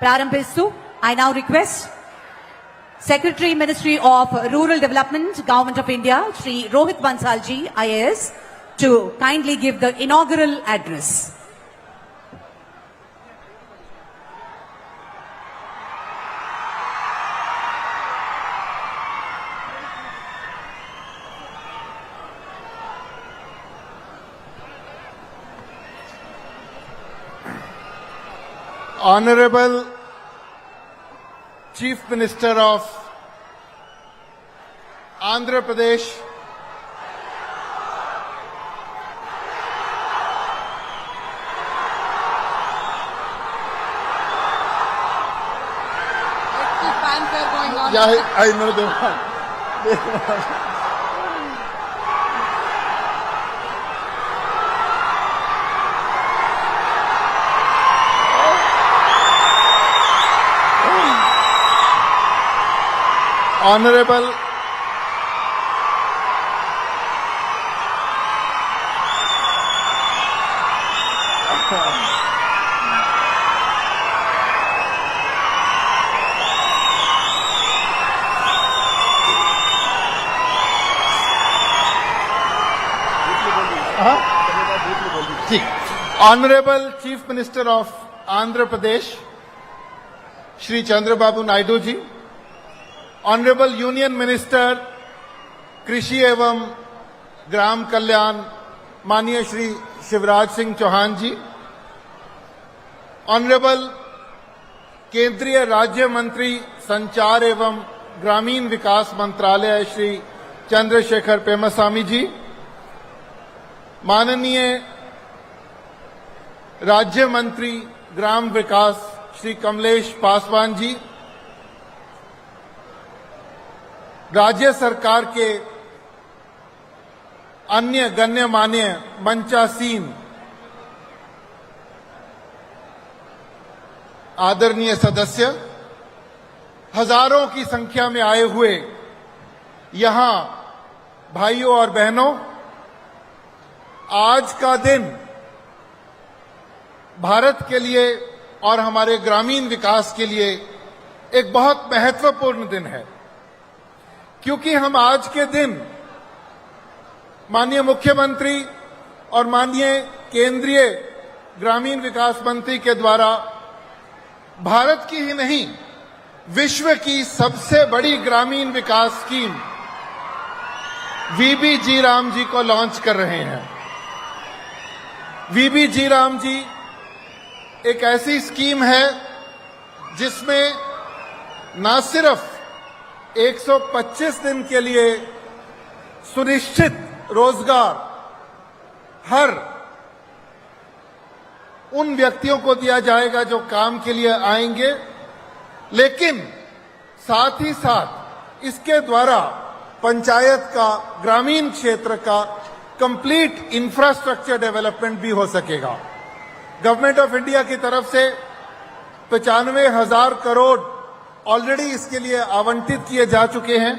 ప్రారంభిస్తూ I now request Secretary Ministry of Rural Development, Government of India, Shri Rohit Bansalji, IAS, to kindly give the inaugural address. Honorable Chief Minister of Andhra Pradesh, fanfare going on. yeah, I know the one. Honorable Honorable Chief Minister of Andhra Pradesh, Shri Chandrababu Naidu ji, Honorable Union Minister, कृषि एवं ग्राम कल्याण माननीय श्री शिवराज सिंह चौहान जी, honourable केंद्रीय राज्य मंत्री संचार एवं ग्रामीण विकास मंत्रालय श्री चंद्रशेखर पेमसामी जी, माननीय राज्य मंत्री ग्राम विकास श्री कमलेश पासवान जी, राज्य सरकार के अन्य गण्यमान्य मंचासीन आदरणीय सदस्य, हजारों की संख्या में आए हुए यहां भाइयों और बहनों, आज का दिन भारत के लिए और हमारे ग्रामीण विकास के लिए एक बहुत महत्वपूर्ण दिन है, क्योंकि हम आज के दिन माननीय मुख्यमंत्री और माननीय केंद्रीय ग्रामीण विकास मंत्री के द्वारा भारत की ही नहीं विश्व की सबसे बड़ी ग्रामीण विकास स्कीम वीबीजी राम जी को लॉन्च कर रहे हैं। वीबीजी राम जी एक ऐसी स्कीम है जिसमें न सिर्फ 125 दिन के लिए सुनिश्चित रोजगार हर उन व्यक्तियों को दिया जाएगा जो काम के लिए आएंगे, लेकिन साथ ही साथ इसके द्वारा पंचायत का, ग्रामीण क्षेत्र का कंप्लीट इंफ्रास्ट्रक्चर डेवलपमेंट भी हो सकेगा। गवर्नमेंट ऑफ इंडिया की तरफ से 95,000 करोड़ ऑलरेडी इसके लिए आवंटित किए जा चुके हैं,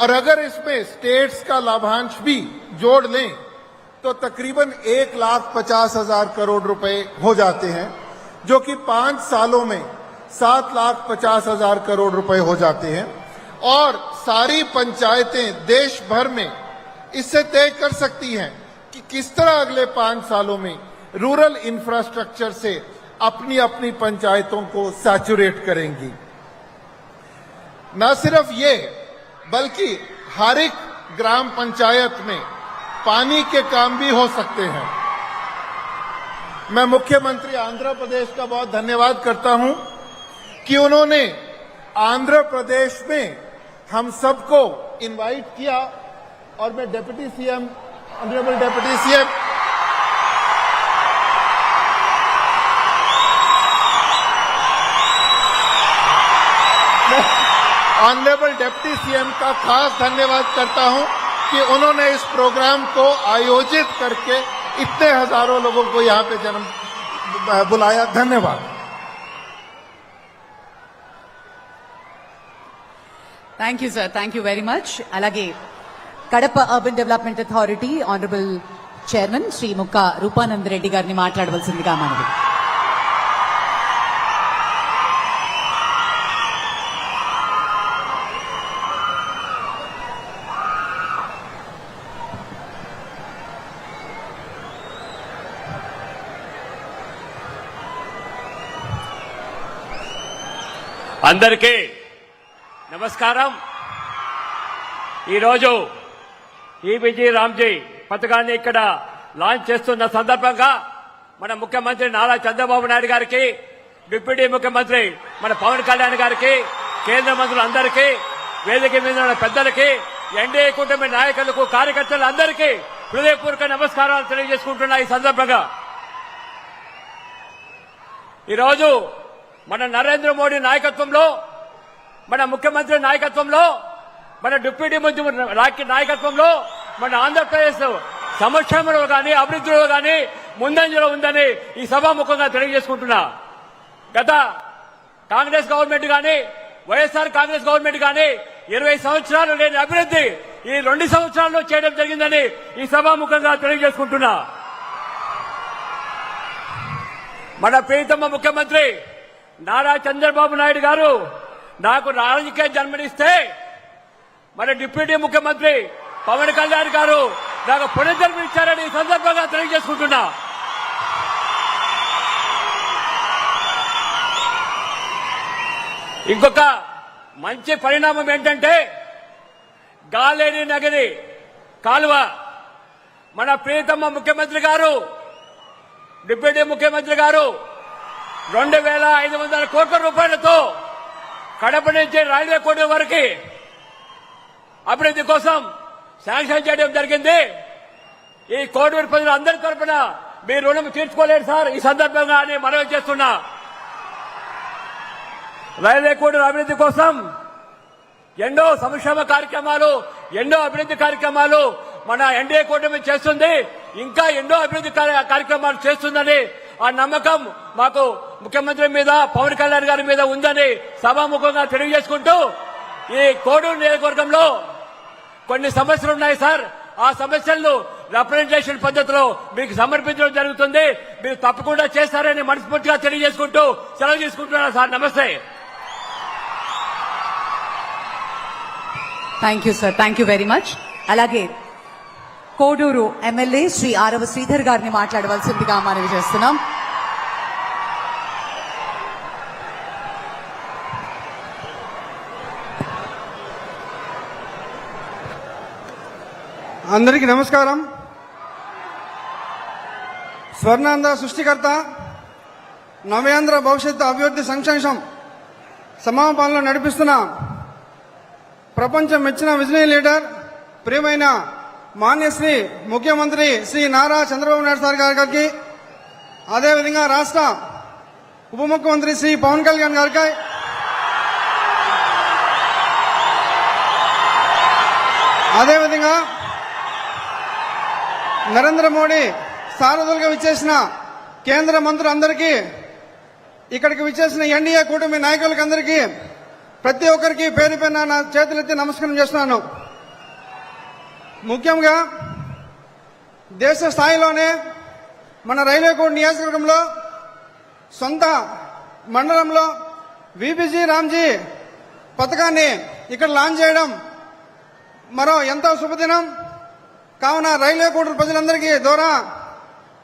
और अगर इसमें स्टेट्स का लाभांश भी जोड़ लें तो तकरीबन 1,50,000 करोड़ रुपए हो जाते हैं, जो कि 5 सालों में 7,50,000 करोड़ रुपए हो जाते हैं। और सारी पंचायतें देश भर में इससे तय कर सकती हैं कि किस तरह अगले 5 सालों में रूरल इंफ्रास्ट्रक्चर से अपनी अपनी पंचायतों को सैचुरेट करेंगी। न सिर्फ ये, बल्कि हर एक ग्राम पंचायत में पानी के काम भी हो सकते हैं। मैं मुख्यमंत्री आंध्र प्रदेश का बहुत धन्यवाद करता हूं कि उन्होंने आंध्र प्रदेश में हम सबको इनवाइट किया, और मैं deputy CM, honourable deputy CM, honourable deputy CM का खास धन्यवाद करता हूं कि उन्होंने इस प्रोग्राम को आयोजित करके इतने हजारों लोगों को यहां पे बुलाया। धन्यवाद। Thank you sir, thank you very much. అలాగే Kadapa urban development authority honourable chairman Shri Mukka Rupanandareddy గారిని మాట్లాడవలసిందిగా మనవి. అందరికీ నమస్కారం. ఈరోజు ఈబీజీ రామ్జీ పథకాన్ని ఇక్కడ లాంచ్ చేస్తున్న సందర్భంగా మన ముఖ్యమంత్రి నారా చంద్రబాబు నాయుడు గారికి, డిప్యూటీ ముఖ్యమంత్రి మన పవన్ కళ్యాణ్ గారికి, కేంద్ర మంత్రులందరికీ, వేదిక మీద ఉన్న పెద్దలకి, ఎన్డీఏ కూటమి నాయకులకు, కార్యకర్తలందరికీ హృదయపూర్వక నమస్కారాలు తెలియజేసుకుంటున్నా. ఈ సందర్భంగా ఈరోజు మన నరేంద్ర మోడీ నాయకత్వంలో, మన ముఖ్యమంత్రి నాయకత్వంలో, మన డిప్యూటీ ముఖ్యమంత్రి నాయకత్వంలో మన ఆంధ్రప్రదేశ్ సంక్షేమంలో కానీ అభివృద్ధిలో కానీ ముందంజలో ఉందని ఈ సభాముఖంగా తెలియజేసుకుంటున్నా. గత కాంగ్రెస్ గవర్నమెంట్ కానీ వైఎస్ఆర్ కాంగ్రెస్ గవర్నమెంట్ కానీ 20 సంవత్సరాలు లేని అభివృద్ధి ఈ 2 సంవత్సరాల్లో చేయడం జరిగిందని ఈ సభాముఖంగా తెలియజేసుకుంటున్నా. మన ప్రియతమ ముఖ్యమంత్రి నారా చంద్రబాబు నాయుడు గారు నాకు రాజకీయ జన్మనిస్తే మన డిప్యూటీ ముఖ్యమంత్రి పవన్ కళ్యాణ్ గారు నాకు పునర్జన్మ ఇచ్చారని ఈ సందర్భంగా తెలియజేసుకుంటున్నా. ఇంకొక మంచి పరిణామం ఏంటంటే గాలేని నగరి కాలువ మన ప్రియతమ ముఖ్యమంత్రి గారు, డిప్యూటీ ముఖ్యమంత్రి గారు 2,500 కోట్ల రూపాయలతో కడప నుంచి రైల్వే కోట వరకు అభివృద్ధి కోసం శాంక్షన్ చేయడం జరిగింది. ఈ కోడూరు ప్రజలు అందరి తరఫున మీ రుణం తీర్చుకోలేరు సార్ ఈ సందర్భంగా అని మనవి చేస్తున్నా. రైల్వే కోడూరు అభివృద్ధి కోసం ఎన్నో సంక్షేమ కార్యక్రమాలు, ఎన్నో అభివృద్ధి కార్యక్రమాలు మన ఎన్డీఏ కూటమి చేస్తుంది. ఇంకా ఎన్నో అభివృద్ధి కార్యక్రమాలు చేస్తుందని ఆ నమ్మకం మాకు ముఖ్యమంత్రి మీద, పవన్ కళ్యాణ్ గారి మీద ఉందని సభాముఖంగా తెలియజేసుకుంటూ, ఈ కోడూరు నియోజకవర్గంలో కొన్ని సమస్యలు ఉన్నాయి సార్. ఆ సమస్యలను రిప్రజెంటేషన్ పద్ధతిలో మీకు సమర్పించడం జరుగుతుంది. మీరు తప్పకుండా చేస్తారని మనస్ఫూర్తిగా తెలియజేసుకుంటూ సెలవు తీసుకుంటున్నాను సార్. నమస్తే. Thank you sir, thank you very much. అలాగే కోడూరు ఎమ్మెల్యే శ్రీ ఆరవ శ్రీధర్ గారిని మాట్లాడవలసిందిగా మనవి చేస్తున్నాం. అందరికీ నమస్కారం. స్వర్ణాంధ్ర సృష్టికర్త, నవ్యాంధ్ర భవిష్యత్తు అభివృద్ధి సంక్షేమం సమాపనలో నడిపిస్తున్న ప్రపంచం మెచ్చిన విజనరీ లీడర్, ప్రియమైన మాన్యశ్రీ ముఖ్యమంత్రి శ్రీ నారా చంద్రబాబు నాయుడు సార్ గారికి, అదేవిధంగా రాష్ట్ర ఉప ముఖ్యమంత్రి శ్రీ పవన్ కళ్యాణ్ గారికి, అదేవిధంగా నరేంద్ర మోడీ సారథులుగా విచ్చేసిన కేంద్ర మంత్రులందరికీ, ఇక్కడికి విచ్చేసిన ఎన్డీఏ కూటమి నాయకులకి అందరికీ, ప్రతి ఒక్కరికి పేరు పేరున నా చేతులెత్తి నమస్కారం చేస్తున్నాను. ముఖ్యంగా దేశ స్థాయిలోనే మన రైల్వే కోడ్ నియోజకవర్గంలో సొంత మండలంలో వీబీజీ రామ్జీ పథకాన్ని ఇక్కడ లాంచ్ చేయడం మరో ఎంతో శుభదినం. కావున రైల్వే కోడ్ ప్రజలందరికీ ద్వారా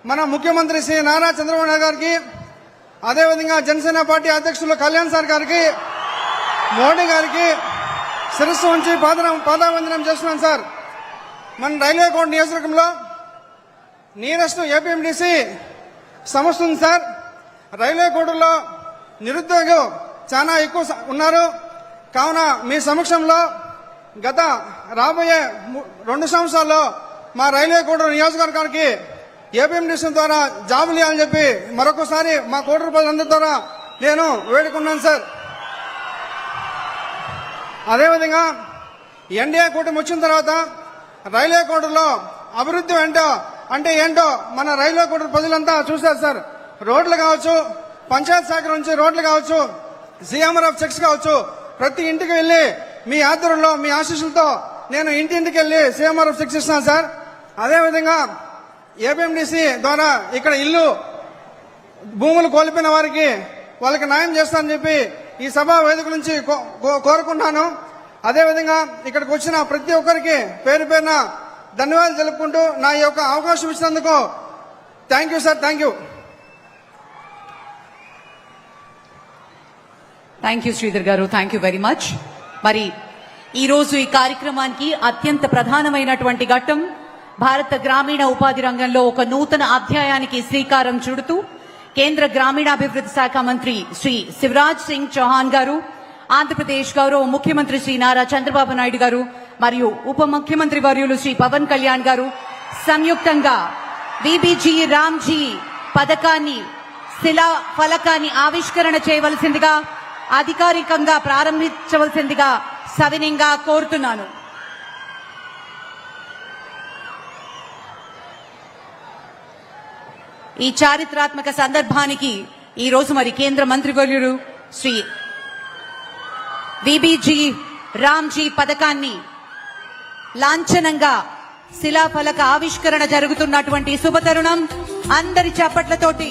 మన ముఖ్యమంత్రి శ్రీ నారా చంద్రబాబు నాయుడు గారికి, అదేవిధంగా జనసేన పార్టీ అధ్యక్షులు కళ్యాణ్ సార్ గారికి, మోడీ గారికి శిరస్సు ఉంచి పాదావందనం చేస్తున్నాను సార్. మన రైల్వే కోడ్ నియోజకవర్గంలో నియరెస్ట్ ఏపీఎండిసి సంస్థ ఉంది సార్. రైల్వే కోడ్లో నిరుద్యోగులు చాలా ఎక్కువ ఉన్నారు. కావున మీ సమక్షంలో గత రాబోయే 2 సంవత్సరాల్లో మా రైల్వే కోడ్ నియోజకవర్గానికి ఏపీఎండిసి ద్వారా జాబులు ఇవ్వాలని చెప్పి మరొకసారి మా కోటూరు ప్రజలందరి ద్వారా నేను వేడుకున్నాను సార్. అదేవిధంగా ఎన్డీఏ కూటమి వచ్చిన తర్వాత రైల్వే కోడూరులో అభివృద్ధి ఏంటో మన రైల్వే కోడూరు ప్రజలంతా చూశారు సార్. రోడ్లు కావచ్చు, పంచాయత్ శాఖ నుంచి రోడ్లు కావచ్చు, సీఎంఆర్ఎఫ్ చెక్స్ కావచ్చు, ప్రతి ఇంటికి వెళ్లి మీ ఆధ్వర్యంలో మీ ఆశీస్సులతో నేను ఇంటింటికి వెళ్లి సీఎంఆర్ఎఫ్ చెక్స్ ఇస్తున్నాను సార్. అదేవిధంగా ఏపీఎండిసి ద్వారా ఇక్కడ భూములు కోల్పోయిన వారికి వాళ్ళకి న్యాయం చేస్తానని చెప్పి ఈ సభా వేదిక నుంచి కోరుకుంటున్నాను. అదేవిధంగా ఇక్కడికి వచ్చిన ప్రతి ఒక్కరికి పేరు పేరున ధన్యవాదాలు తెలుపుకుంటూ నా యొక్క అవకాశం ఇచ్చినందుకు thank you sir. Thank you. Thank you Sridhar గారు, థ్యాంక్ యూ వెరీ మచ్. మరి ఈ రోజు ఈ కార్యక్రమానికి అత్యంత ప్రధానమైనటువంటి ఘట్టం భారత గ్రామీణ ఉపాధి రంగంలో ఒక నూతన అధ్యాయానికి శ్రీకారం చుడుతూ కేంద్ర గ్రామీణాభివృద్ధి శాఖ మంత్రి శ్రీ శివరాజ్ సింగ్ చౌహాన్ గారు, ఆంధ్రప్రదేశ్ గౌరవ ముఖ్యమంత్రి శ్రీ నారా చంద్రబాబు నాయుడు గారు మరియు ఉప ముఖ్యమంత్రి వర్యులు శ్రీ పవన్ కళ్యాణ్ గారు సంయుక్తంగా విబిజి రామ్జీ పథకాన్ని శిలా ఫలకాన్ని ఆవిష్కరణ చేయవలసిందిగా అధికారికంగా ప్రారంభించవలసిందిగా సవినయంగా కోరుతున్నాను. ఈ చారిత్రాత్మక సందర్భానికి ఈ రోజు మరి కేంద్ర మంత్రివర్యులు శ్రీ విబిజి రామ్జీ పథకాన్ని లాంఛనంగా శిలాఫలక ఆవిష్కరణ జరుగుతున్నటువంటి శుభతరుణం. అందరి చప్పట్లతోటి